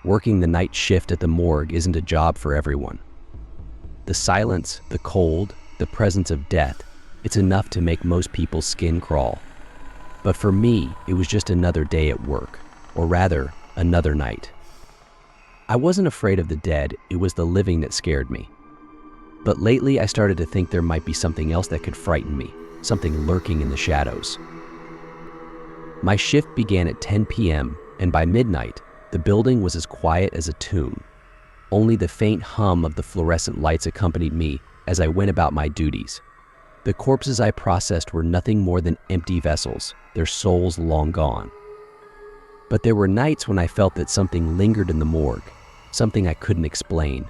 working the night shift at the morgue isn't a job for everyone. The silence, the cold, the presence of death, it's enough to make most people's skin crawl. But for me, it was just another day at work, or rather, another night. I wasn't afraid of the dead, it was the living that scared me. But lately I started to think there might be something else that could frighten me, something lurking in the shadows. My shift began at 10 p.m., and by midnight, the building was as quiet as a tomb. Only the faint hum of the fluorescent lights accompanied me as I went about my duties. The corpses I processed were nothing more than empty vessels, their souls long gone. But there were nights when I felt that something lingered in the morgue, something I couldn't explain.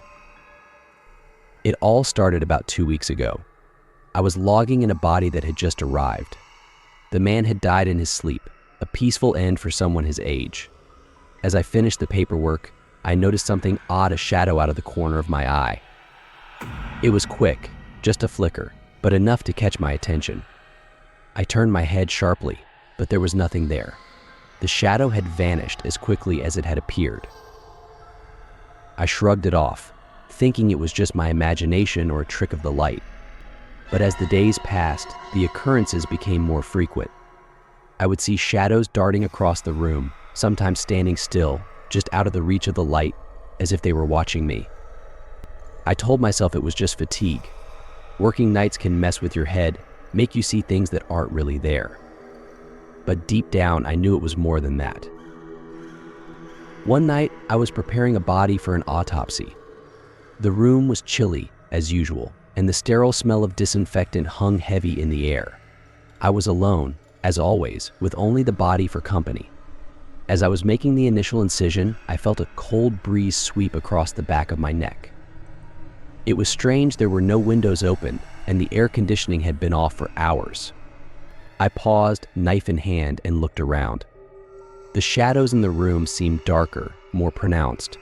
It all started about 2 weeks ago. I was logging in a body that had just arrived. The man had died in his sleep, a peaceful end for someone his age. As I finished the paperwork, I noticed something odd, a shadow out of the corner of my eye. It was quick, just a flicker, but enough to catch my attention. I turned my head sharply, but there was nothing there. The shadow had vanished as quickly as it had appeared. I shrugged it off, thinking it was just my imagination or a trick of the light. But as the days passed, the occurrences became more frequent. I would see shadows darting across the room, sometimes standing still, just out of the reach of the light, as if they were watching me. I told myself it was just fatigue. Working nights can mess with your head, make you see things that aren't really there. But deep down, I knew it was more than that. One night, I was preparing a body for an autopsy. The room was chilly, as usual, and the sterile smell of disinfectant hung heavy in the air. I was alone, as always, with only the body for company. As I was making the initial incision, I felt a cold breeze sweep across the back of my neck. It was strange there were no windows open, and the air conditioning had been off for hours. I paused, knife in hand, and looked around. The shadows in the room seemed darker, more pronounced.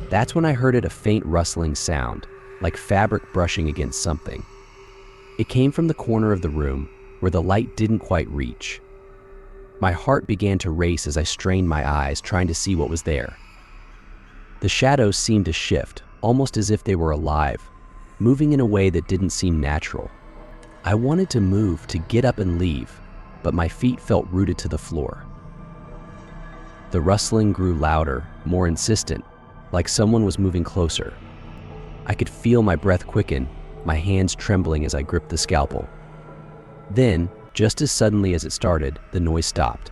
That's when I heard a faint rustling sound, like fabric brushing against something. It came from the corner of the room, where the light didn't quite reach. My heart began to race as I strained my eyes, trying to see what was there. The shadows seemed to shift, almost as if they were alive, moving in a way that didn't seem natural. I wanted to move, to get up and leave, but my feet felt rooted to the floor. The rustling grew louder, more insistent, like someone was moving closer. I could feel my breath quicken, my hands trembling as I gripped the scalpel. Then, just as suddenly as it started, the noise stopped.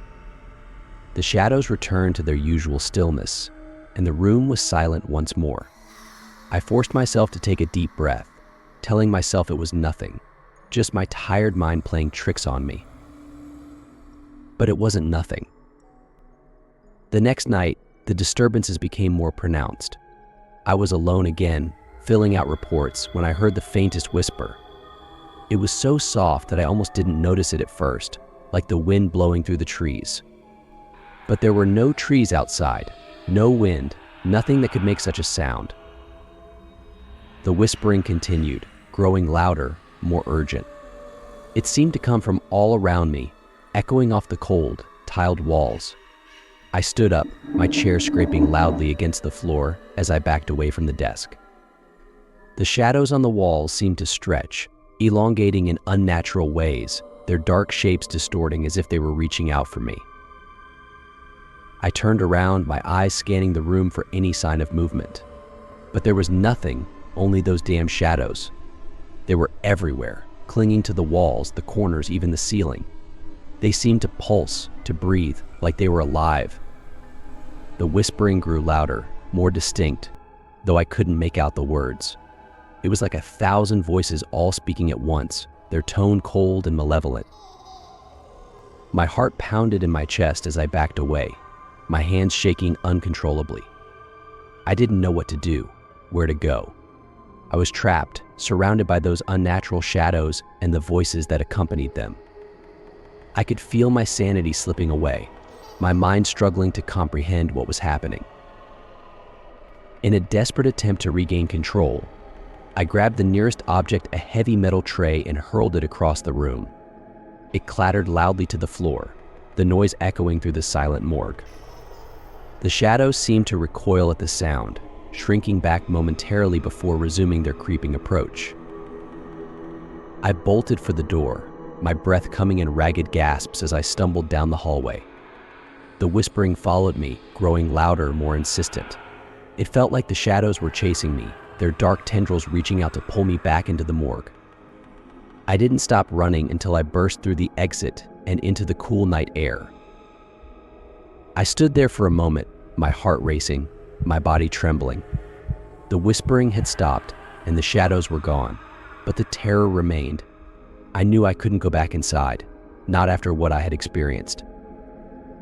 The shadows returned to their usual stillness, and the room was silent once more. I forced myself to take a deep breath, telling myself it was nothing, just my tired mind playing tricks on me. But it wasn't nothing. The next night, the disturbances became more pronounced. I was alone again, filling out reports, when I heard the faintest whisper. It was so soft that I almost didn't notice it at first, like the wind blowing through the trees. But there were no trees outside, no wind, nothing that could make such a sound. The whispering continued, growing louder, more urgent. It seemed to come from all around me, echoing off the cold, tiled walls. I stood up, my chair scraping loudly against the floor as I backed away from the desk. The shadows on the walls seemed to stretch, elongating in unnatural ways, their dark shapes distorting as if they were reaching out for me. I turned around, my eyes scanning the room for any sign of movement. But there was nothing, only those damn shadows. They were everywhere, clinging to the walls, the corners, even the ceiling. They seemed to pulse, to breathe, like they were alive. The whispering grew louder, more distinct, though I couldn't make out the words. It was like 1,000 voices all speaking at once, their tone cold and malevolent. My heart pounded in my chest as I backed away, my hands shaking uncontrollably. I didn't know what to do, where to go. I was trapped, surrounded by those unnatural shadows and the voices that accompanied them. I could feel my sanity slipping away, my mind struggling to comprehend what was happening. In a desperate attempt to regain control, I grabbed the nearest object, a heavy metal tray, and hurled it across the room. It clattered loudly to the floor, the noise echoing through the silent morgue. The shadows seemed to recoil at the sound, shrinking back momentarily before resuming their creeping approach. I bolted for the door, my breath coming in ragged gasps as I stumbled down the hallway. The whispering followed me, growing louder, more insistent. It felt like the shadows were chasing me, their dark tendrils reaching out to pull me back into the morgue. I didn't stop running until I burst through the exit and into the cool night air. I stood there for a moment, my heart racing, my body trembling. The whispering had stopped and the shadows were gone, but the terror remained. I knew I couldn't go back inside, not after what I had experienced.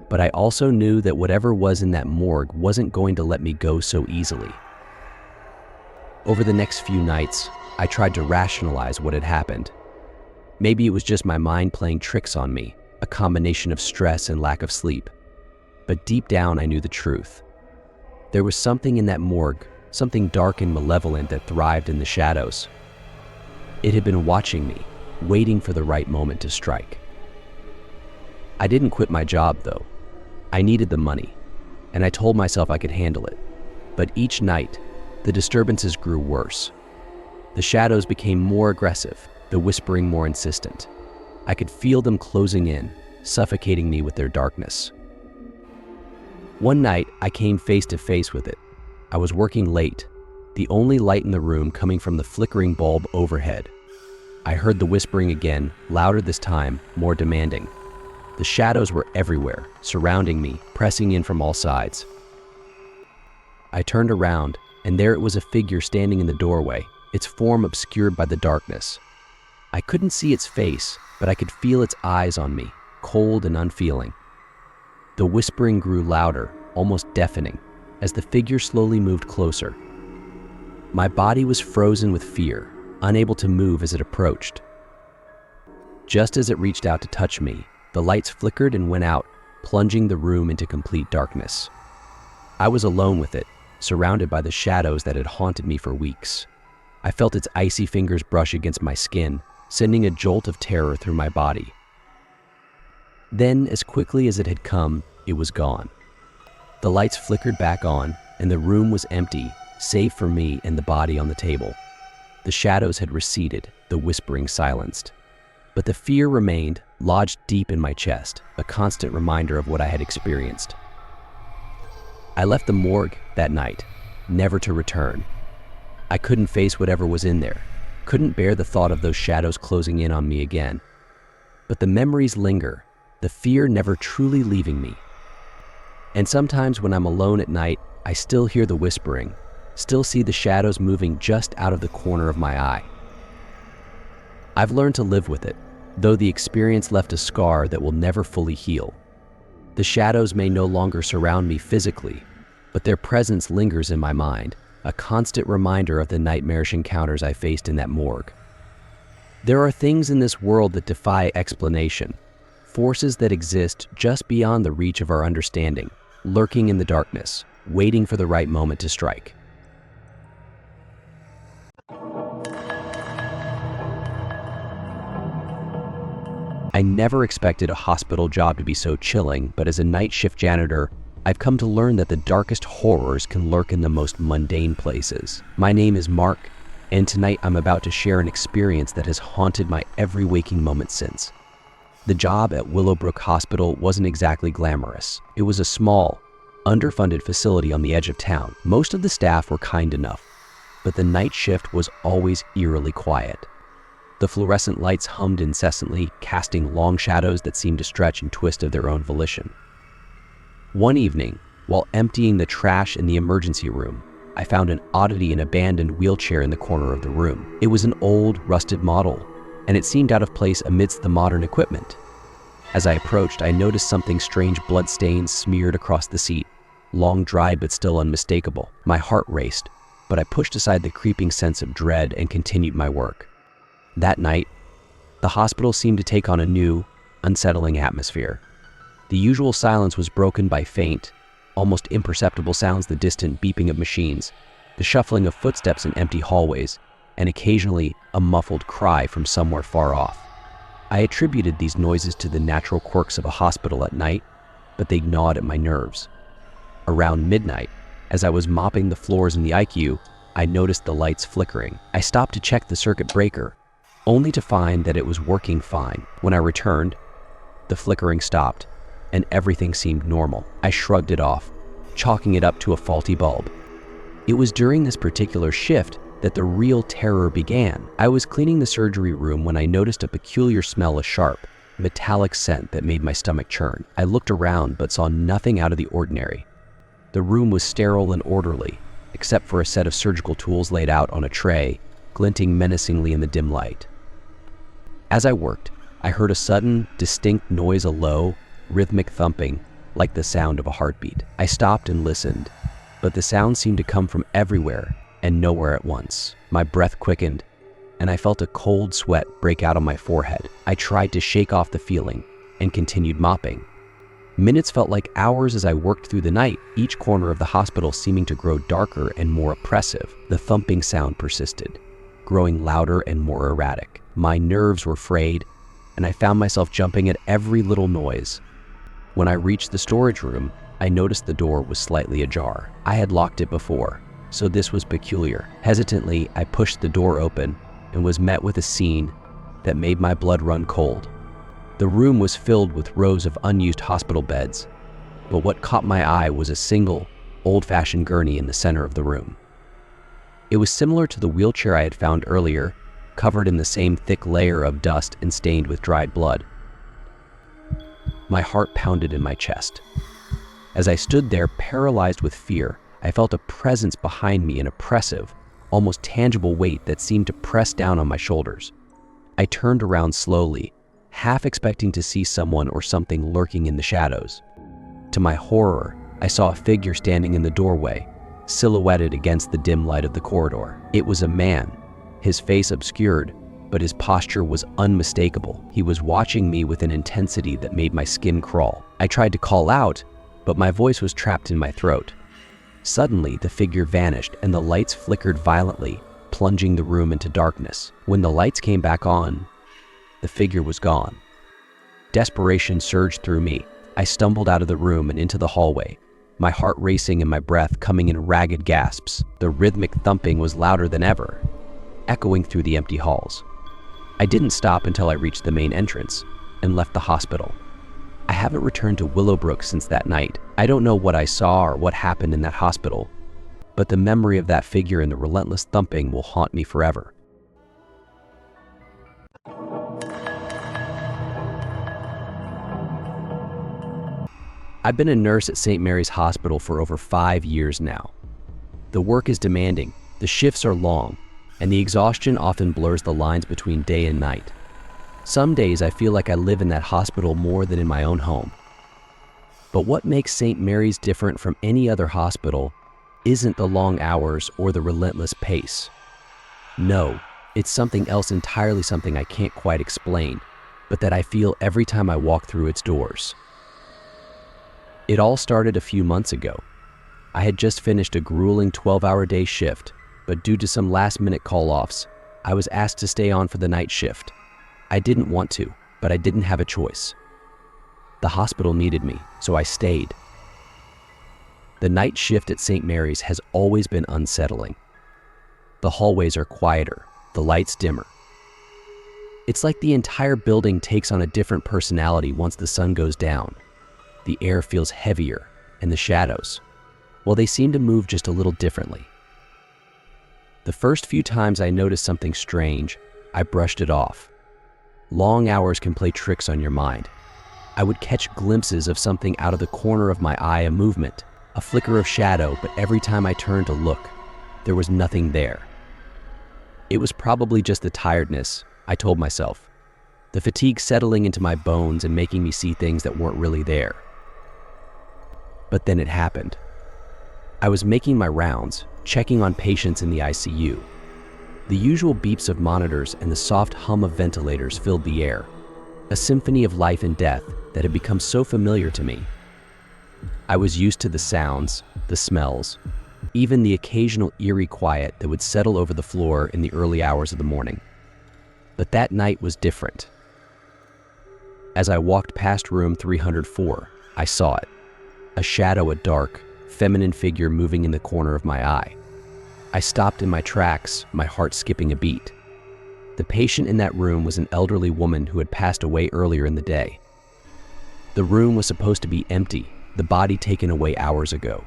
But I also knew that whatever was in that morgue wasn't going to let me go so easily. Over the next few nights, I tried to rationalize what had happened. Maybe it was just my mind playing tricks on me, a combination of stress and lack of sleep. But deep down, I knew the truth. There was something in that morgue, something dark and malevolent that thrived in the shadows. It had been watching me, waiting for the right moment to strike. I didn't quit my job, though. I needed the money, and I told myself I could handle it. But each night, the disturbances grew worse. The shadows became more aggressive, the whispering more insistent. I could feel them closing in, suffocating me with their darkness. One night, I came face to face with it. I was working late, the only light in the room coming from the flickering bulb overhead. I heard the whispering again, louder this time, more demanding. The shadows were everywhere, surrounding me, pressing in from all sides. I turned around, and there it was, a figure standing in the doorway, its form obscured by the darkness. I couldn't see its face, but I could feel its eyes on me, cold and unfeeling. The whispering grew louder, almost deafening, as the figure slowly moved closer. My body was frozen with fear, unable to move as it approached. Just as it reached out to touch me, the lights flickered and went out, plunging the room into complete darkness. I was alone with it, surrounded by the shadows that had haunted me for weeks. I felt its icy fingers brush against my skin, sending a jolt of terror through my body. Then, as quickly as it had come, it was gone. The lights flickered back on, and the room was empty, save for me and the body on the table. The shadows had receded, the whispering silenced. But the fear remained, lodged deep in my chest, a constant reminder of what I had experienced. I left the morgue that night, never to return. I couldn't face whatever was in there, couldn't bear the thought of those shadows closing in on me again. But the memories linger, the fear never truly leaving me. And sometimes when I'm alone at night, I still hear the whispering, still see the shadows moving just out of the corner of my eye. I've learned to live with it, though the experience left a scar that will never fully heal. The shadows may no longer surround me physically, but their presence lingers in my mind, a constant reminder of the nightmarish encounters I faced in that morgue. There are things in this world that defy explanation, forces that exist just beyond the reach of our understanding, lurking in the darkness, waiting for the right moment to strike. I never expected a hospital job to be so chilling, but as a night shift janitor, I've come to learn that the darkest horrors can lurk in the most mundane places. My name is Mark, and tonight I'm about to share an experience that has haunted my every waking moment since. The job at Willowbrook Hospital wasn't exactly glamorous. It was a small, underfunded facility on the edge of town. Most of the staff were kind enough, but the night shift was always eerily quiet. The fluorescent lights hummed incessantly, casting long shadows that seemed to stretch and twist of their own volition. One evening, while emptying the trash in the emergency room, I found an oddity, an abandoned wheelchair in the corner of the room. It was an old, rusted model, and it seemed out of place amidst the modern equipment. As I approached, I noticed something strange, bloodstains smeared across the seat, long dried but still unmistakable. My heart raced, but I pushed aside the creeping sense of dread and continued my work. That night, the hospital seemed to take on a new, unsettling atmosphere. The usual silence was broken by faint, almost imperceptible sounds, the distant beeping of machines, the shuffling of footsteps in empty hallways, and occasionally a muffled cry from somewhere far off. I attributed these noises to the natural quirks of a hospital at night, but they gnawed at my nerves. Around midnight, as I was mopping the floors in the ICU, I noticed the lights flickering. I stopped to check the circuit breaker, only to find that it was working fine. When I returned, the flickering stopped, and everything seemed normal. I shrugged it off, chalking it up to a faulty bulb. It was during this particular shift that the real terror began. I was cleaning the surgery room when I noticed a peculiar smell, a sharp, metallic scent that made my stomach churn. I looked around but saw nothing out of the ordinary. The room was sterile and orderly, except for a set of surgical tools laid out on a tray, glinting menacingly in the dim light. As I worked, I heard a sudden, distinct noise, a low, rhythmic thumping, like the sound of a heartbeat. I stopped and listened, but the sound seemed to come from everywhere and nowhere at once. My breath quickened, and I felt a cold sweat break out on my forehead. I tried to shake off the feeling and continued mopping. Minutes felt like hours as I worked through the night, each corner of the hospital seeming to grow darker and more oppressive. The thumping sound persisted, growing louder and more erratic. My nerves were frayed, and I found myself jumping at every little noise. When I reached the storage room, I noticed the door was slightly ajar. I had locked it before, so this was peculiar. Hesitantly, I pushed the door open and was met with a scene that made my blood run cold. The room was filled with rows of unused hospital beds, but what caught my eye was a single, old-fashioned gurney in the center of the room. It was similar to the wheelchair I had found earlier, covered in the same thick layer of dust and stained with dried blood. My heart pounded in my chest. As I stood there, paralyzed with fear, I felt a presence behind me, an oppressive, almost tangible weight that seemed to press down on my shoulders. I turned around slowly, half expecting to see someone or something lurking in the shadows. To my horror, I saw a figure standing in the doorway, silhouetted against the dim light of the corridor. It was a man, his face obscured, but his posture was unmistakable. He was watching me with an intensity that made my skin crawl. I tried to call out, but my voice was trapped in my throat. Suddenly, the figure vanished and the lights flickered violently, plunging the room into darkness. When the lights came back on, the figure was gone. Desperation surged through me. I stumbled out of the room and into the hallway, my heart racing and my breath coming in ragged gasps. The rhythmic thumping was louder than ever, echoing through the empty halls. I didn't stop until I reached the main entrance and left the hospital. I haven't returned to Willowbrook since that night. I don't know what I saw or what happened in that hospital, but the memory of that figure and the relentless thumping will haunt me forever. I've been a nurse at St. Mary's Hospital for over 5 years now. The work is demanding, the shifts are long, and the exhaustion often blurs the lines between day and night. Some days I feel like I live in that hospital more than in my own home. But what makes St. Mary's different from any other hospital isn't the long hours or the relentless pace. No, it's something else entirely, something I can't quite explain, but that I feel every time I walk through its doors. It all started a few months ago. I had just finished a grueling 12-hour day shift, but due to some last-minute call-offs, I was asked to stay on for the night shift. I didn't want to, but I didn't have a choice. The hospital needed me, so I stayed. The night shift at St. Mary's has always been unsettling. The hallways are quieter, the lights dimmer. It's like the entire building takes on a different personality once the sun goes down. The air feels heavier, and the shadows, well, they seem to move just a little differently. The first few times I noticed something strange, I brushed it off. Long hours can play tricks on your mind. I would catch glimpses of something out of the corner of my eye, a movement, a flicker of shadow, but every time I turned to look, there was nothing there. It was probably just the tiredness, I told myself. The fatigue settling into my bones and making me see things that weren't really there. But then it happened. I was making my rounds, checking on patients in the ICU. The usual beeps of monitors and the soft hum of ventilators filled the air, a symphony of life and death that had become so familiar to me. I was used to the sounds, the smells, even the occasional eerie quiet that would settle over the floor in the early hours of the morning. But that night was different. As I walked past room 304, I saw it. A shadow, a dark, feminine figure moving in the corner of my eye. I stopped in my tracks, my heart skipping a beat. The patient in that room was an elderly woman who had passed away earlier in the day. The room was supposed to be empty, the body taken away hours ago.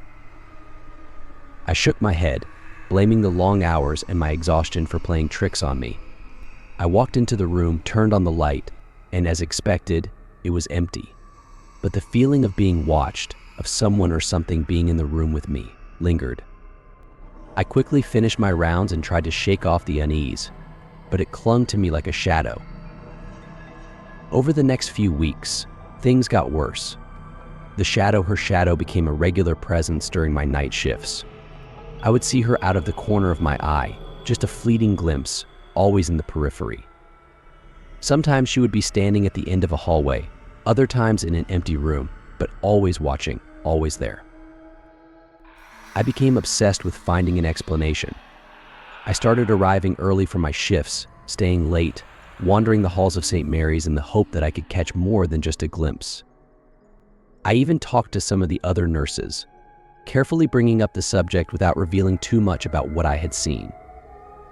I shook my head, blaming the long hours and my exhaustion for playing tricks on me. I walked into the room, turned on the light, and as expected, it was empty. But the feeling of being watched, of someone or something being in the room with me, lingered. I quickly finished my rounds and tried to shake off the unease, but it clung to me like a shadow. Over the next few weeks, things got worse. Her shadow became a regular presence during my night shifts. I would see her out of the corner of my eye, just a fleeting glimpse, always in the periphery. Sometimes she would be standing at the end of a hallway, other times in an empty room, but always watching, always there. I became obsessed with finding an explanation. I started arriving early for my shifts, staying late, wandering the halls of St. Mary's in the hope that I could catch more than just a glimpse. I even talked to some of the other nurses, carefully bringing up the subject without revealing too much about what I had seen.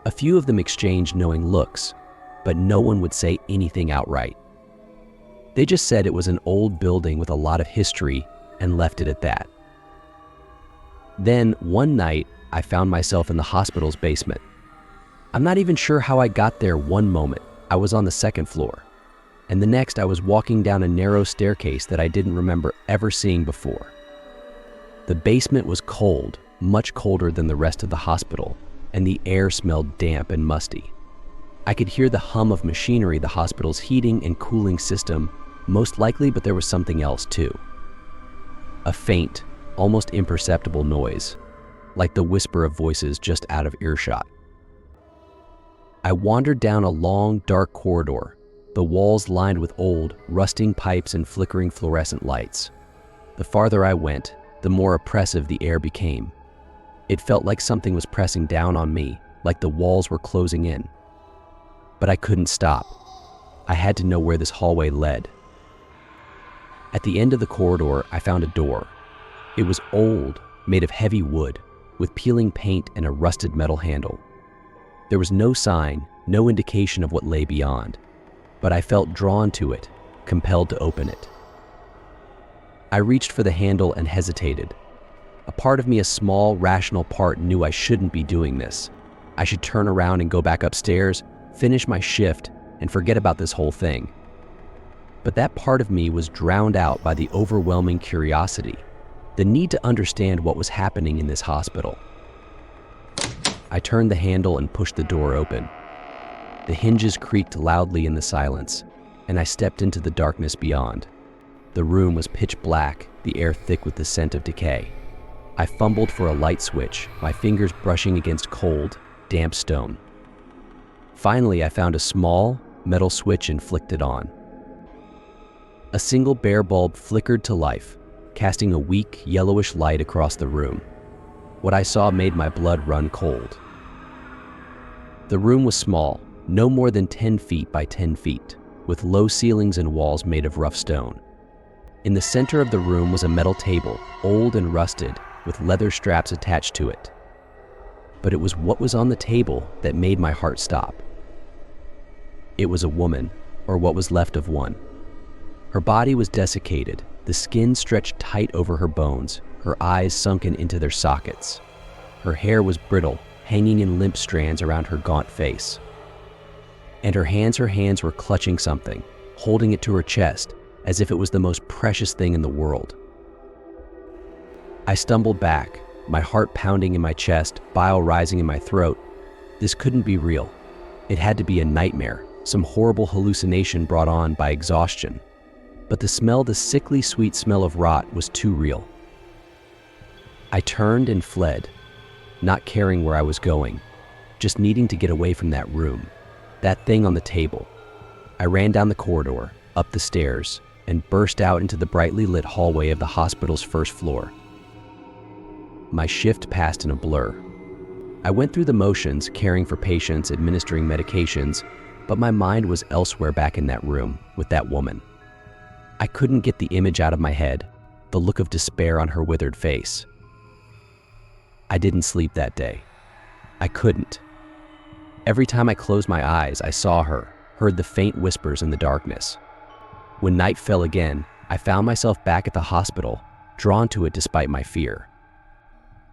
A few of them exchanged knowing looks, but no one would say anything outright. They just said it was an old building with a lot of history and left it at that. Then, one night, I found myself in the hospital's basement. I'm not even sure how I got there. One moment, I was on the second floor, and the next I was walking down a narrow staircase that I didn't remember ever seeing before. The basement was cold, much colder than the rest of the hospital, and the air smelled damp and musty. I could hear the hum of machinery, the hospital's heating and cooling system, most likely, but there was something else too. A faint, almost imperceptible noise, like the whisper of voices just out of earshot. I wandered down a long, dark corridor, the walls lined with old, rusting pipes and flickering fluorescent lights. The farther I went, the more oppressive the air became. It felt like something was pressing down on me, like the walls were closing in. But I couldn't stop. I had to know where this hallway led. At the end of the corridor, I found a door. It was old, made of heavy wood, with peeling paint and a rusted metal handle. There was no sign, no indication of what lay beyond, but I felt drawn to it, compelled to open it. I reached for the handle and hesitated. A part of me, a small, rational part, knew I shouldn't be doing this. I should turn around and go back upstairs, finish my shift, and forget about this whole thing. But that part of me was drowned out by the overwhelming curiosity, the need to understand what was happening in this hospital. I turned the handle and pushed the door open. The hinges creaked loudly in the silence, and I stepped into the darkness beyond. The room was pitch black, the air thick with the scent of decay. I fumbled for a light switch, my fingers brushing against cold, damp stone. Finally, I found a small, metal switch and flicked it on. A single bare bulb flickered to life, casting a weak, yellowish light across the room. What I saw made my blood run cold. The room was small, no more than 10 feet by 10 feet, with low ceilings and walls made of rough stone. In the center of the room was a metal table, old and rusted, with leather straps attached to it. But it was what was on the table that made my heart stop. It was a woman, or what was left of one. Her body was desiccated, the skin stretched tight over her bones, her eyes sunken into their sockets. Her hair was brittle, hanging in limp strands around her gaunt face. And her hands were clutching something, holding it to her chest, as if it was the most precious thing in the world. I stumbled back, my heart pounding in my chest, bile rising in my throat. This couldn't be real. It had to be a nightmare, some horrible hallucination brought on by exhaustion. But the sickly sweet smell of rot was too real. I turned and fled, not caring where I was going, just needing to get away from that room, that thing on the table. I ran down the corridor, up the stairs, and burst out into the brightly lit hallway of the hospital's first floor. My shift passed in a blur. I went through the motions, caring for patients, administering medications, but my mind was elsewhere back in that room with that woman. I couldn't get the image out of my head, the look of despair on her withered face. I didn't sleep that day. I couldn't. Every time I closed my eyes, I saw her, heard the faint whispers in the darkness. When night fell again, I found myself back at the hospital, drawn to it despite my fear.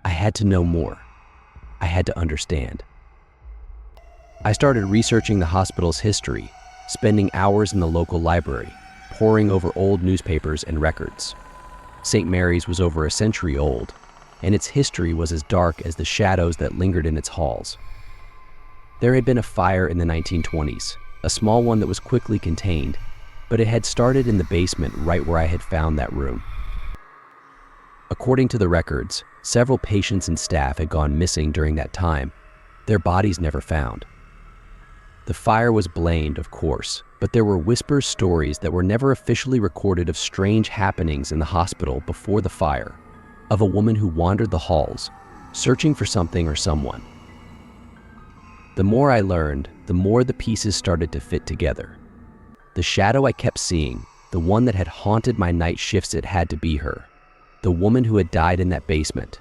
I had to know more. I had to understand. I started researching the hospital's history, spending hours in the local library, poring over old newspapers and records. St. Mary's was over a century old, and its history was as dark as the shadows that lingered in its halls. There had been a fire in the 1920s, a small one that was quickly contained, but it had started in the basement right where I had found that room. According to the records, several patients and staff had gone missing during that time, their bodies never found. The fire was blamed, of course, but there were whisper stories that were never officially recorded of strange happenings in the hospital before the fire, of a woman who wandered the halls, searching for something or someone. The more I learned, the more the pieces started to fit together. The shadow I kept seeing, the one that had haunted my night shifts, it had to be her, the woman who had died in that basement.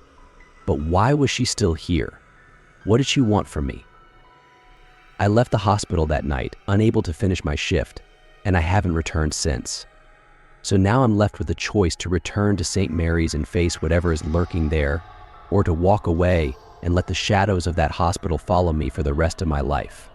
But why was she still here? What did she want from me? I left the hospital that night, unable to finish my shift, and I haven't returned since. So now I'm left with a choice to return to St. Mary's and face whatever is lurking there, or to walk away and let the shadows of that hospital follow me for the rest of my life.